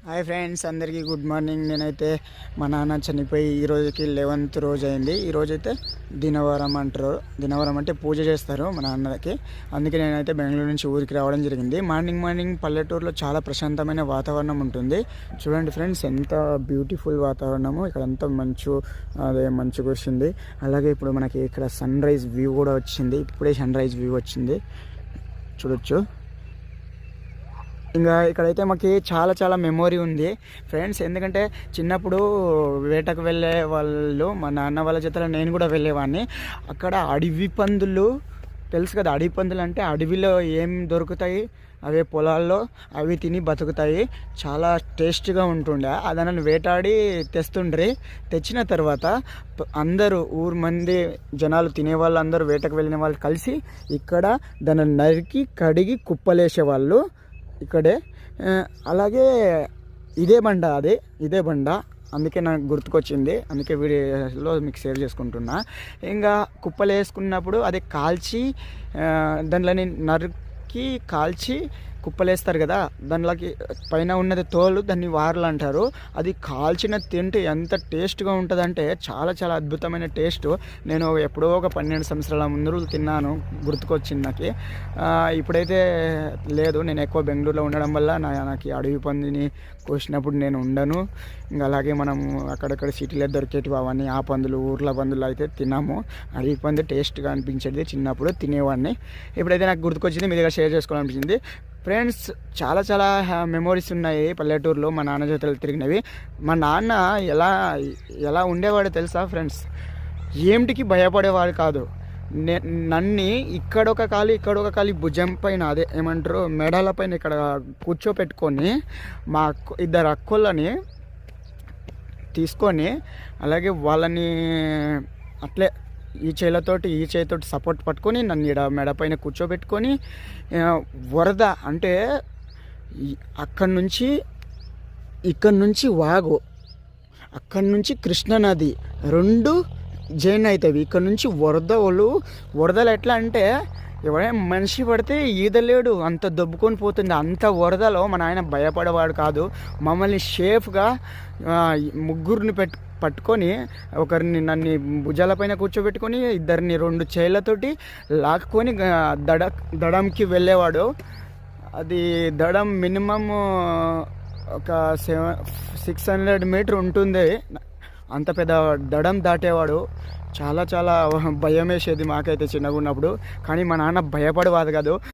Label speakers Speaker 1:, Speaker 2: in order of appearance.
Speaker 1: Hi friends, అందరికీ good morning. నేనైతే మా నాన్న చనిపోయి ఈ రోజుకి 11th రోజు అయింది. ఈరోజైతే దినవరం అంటారు. దినవరం అంటే పూజ చేస్తారు మా నాన్నకి. అందుకే నేనైతే బెంగళూరు నుంచి ఊరికి రావడం జరిగింది. మార్నింగ్ పల్లెటూరులో చాలా ప్రశాంతమైన వాతావరణం ఉంటుంది. చూడండి ఫ్రెండ్స్, ఎంత బ్యూటిఫుల్ వాతావరణము. ఇక్కడ అంతా మంచుగా వస్తుంది. అలాగే ఇప్పుడు మనకి ఇక్కడ సన్ రైజ్ వ్యూ కూడా వచ్చింది. ఇప్పుడే సన్ రైజ్ వ్యూ వచ్చింది, చూడొచ్చు. ఇంకా ఇక్కడైతే మాకు చాలా మెమొరీ ఉంది ఫ్రెండ్స్. ఎందుకంటే చిన్నప్పుడు వేటకు వెళ్ళే వాళ్ళు మా నాన్న వాళ్ళ జతలో నేను కూడా వెళ్ళేవాడిని. అక్కడ అడవి పందులు తెలుసు కదా. అడవి పందులు అంటే అడవిలో ఏం దొరుకుతాయి అవే పొలాల్లో అవి తిని బతుకుతాయి. చాలా టేస్ట్గా ఉంటుండే. దానిని వేటాడి తెస్తుండ్రి. తెచ్చిన తర్వాత అందరూ ఊరు మంది జనాలు తినేవాళ్ళు అందరూ వేటకు వెళ్ళిన వాళ్ళు కలిసి ఇక్కడ దాన్ని నరికి కడిగి కుప్పలేసేవాళ్ళు ఇక్కడే. అలాగే ఇదే బండ అందుకే నాకు గుర్తుకొచ్చింది. అందుకే వీడియోలో మీకు షేర్ చేసుకుంటున్నా. ఇంకా కుప్పలు వేసుకున్నప్పుడు అది కాల్చి దాంట్లోని నరికి కాల్చి కుప్పలేస్తారు కదా. దాంట్లోకి పైన ఉన్నది తోలు, దాన్ని వారలు అంటారు. అది కాల్చిన తింటే ఎంత టేస్ట్గా ఉంటుందంటే చాలా అద్భుతమైన టేస్ట్. నేను ఎప్పుడో ఒక 12 సంవత్సరాల ముందు తిన్నాను, గుర్తుకొచ్చింది నాకు. ఇప్పుడైతే లేదు. నేను ఎక్కువ బెంగళూరులో ఉండడం వల్ల నాకు అడవి పందిని కోసినప్పుడు నేను ఉండను. ఇంకా అలాగే మనం అక్కడక్కడ సిటీలో దొరికేటివి అవన్నీ ఆ పందులు, ఊర్ల పందులు అయితే తిన్నాము. అడవి పంది టేస్ట్గా అనిపించేది చిన్నప్పుడు తినేవాడిని. ఇప్పుడైతే నాకు గుర్తుకొచ్చింది, మీ దగ్గర షేర్ చేసుకోవాలనిపించింది ఫ్రెండ్స్. చాలా మెమోరీస్ ఉన్నాయి పల్లెటూరులో మా నాన్న జతలు తిరిగినవి. మా నాన్న ఎలా ఉండేవాడో తెలుసా ఫ్రెండ్స్? ఏమిటికి భయపడేవాడు కాదు. నన్ను ఇక్కడొక కాలి భుజం పైన, అదే ఏమంటారు మెడల పైన ఇక్కడ కూర్చోపెట్టుకొని మా ఇద్దరు అక్కోళ్ళని తీసుకొని, అలాగే వాళ్ళని అట్లే ఈ చేతితోటి సపోర్ట్ పట్టుకొని నన్ను మెడ పైన కూర్చోబెట్టుకొని, వరద అంటే ఇక్కడ నుంచి వాగు, అక్కడి నుంచి కృష్ణానది రెండు జైన్ అవుతాయి. ఇక్కడ నుంచి వరదలు ఎట్లా అంటే ఎవరైనా మనిషి పడితే ఈదలేడు, అంత దొబ్బుకొని పోతుంది. అంత వరదలో మా నాయన భయపడేవాడు కాదు. మమ్మల్ని సేఫ్గా ముగ్గురిని పట్టుకొని నన్ను భుజాలపైన కూర్చోబెట్టుకొని ఇద్దరిని 2 చేతులతోటి లాక్కొని దడంకి వెళ్ళేవాడు. అది దడం మినిమం ఒక 600 మీటర్ ఉంటుంది. అంత పెద్ద దడం దాటేవాడు. చాలా భయం వేసేది మాకైతే చిన్నగా ఉన్నప్పుడు. కానీ మా నాన్న భయపడేవాడు కాదు.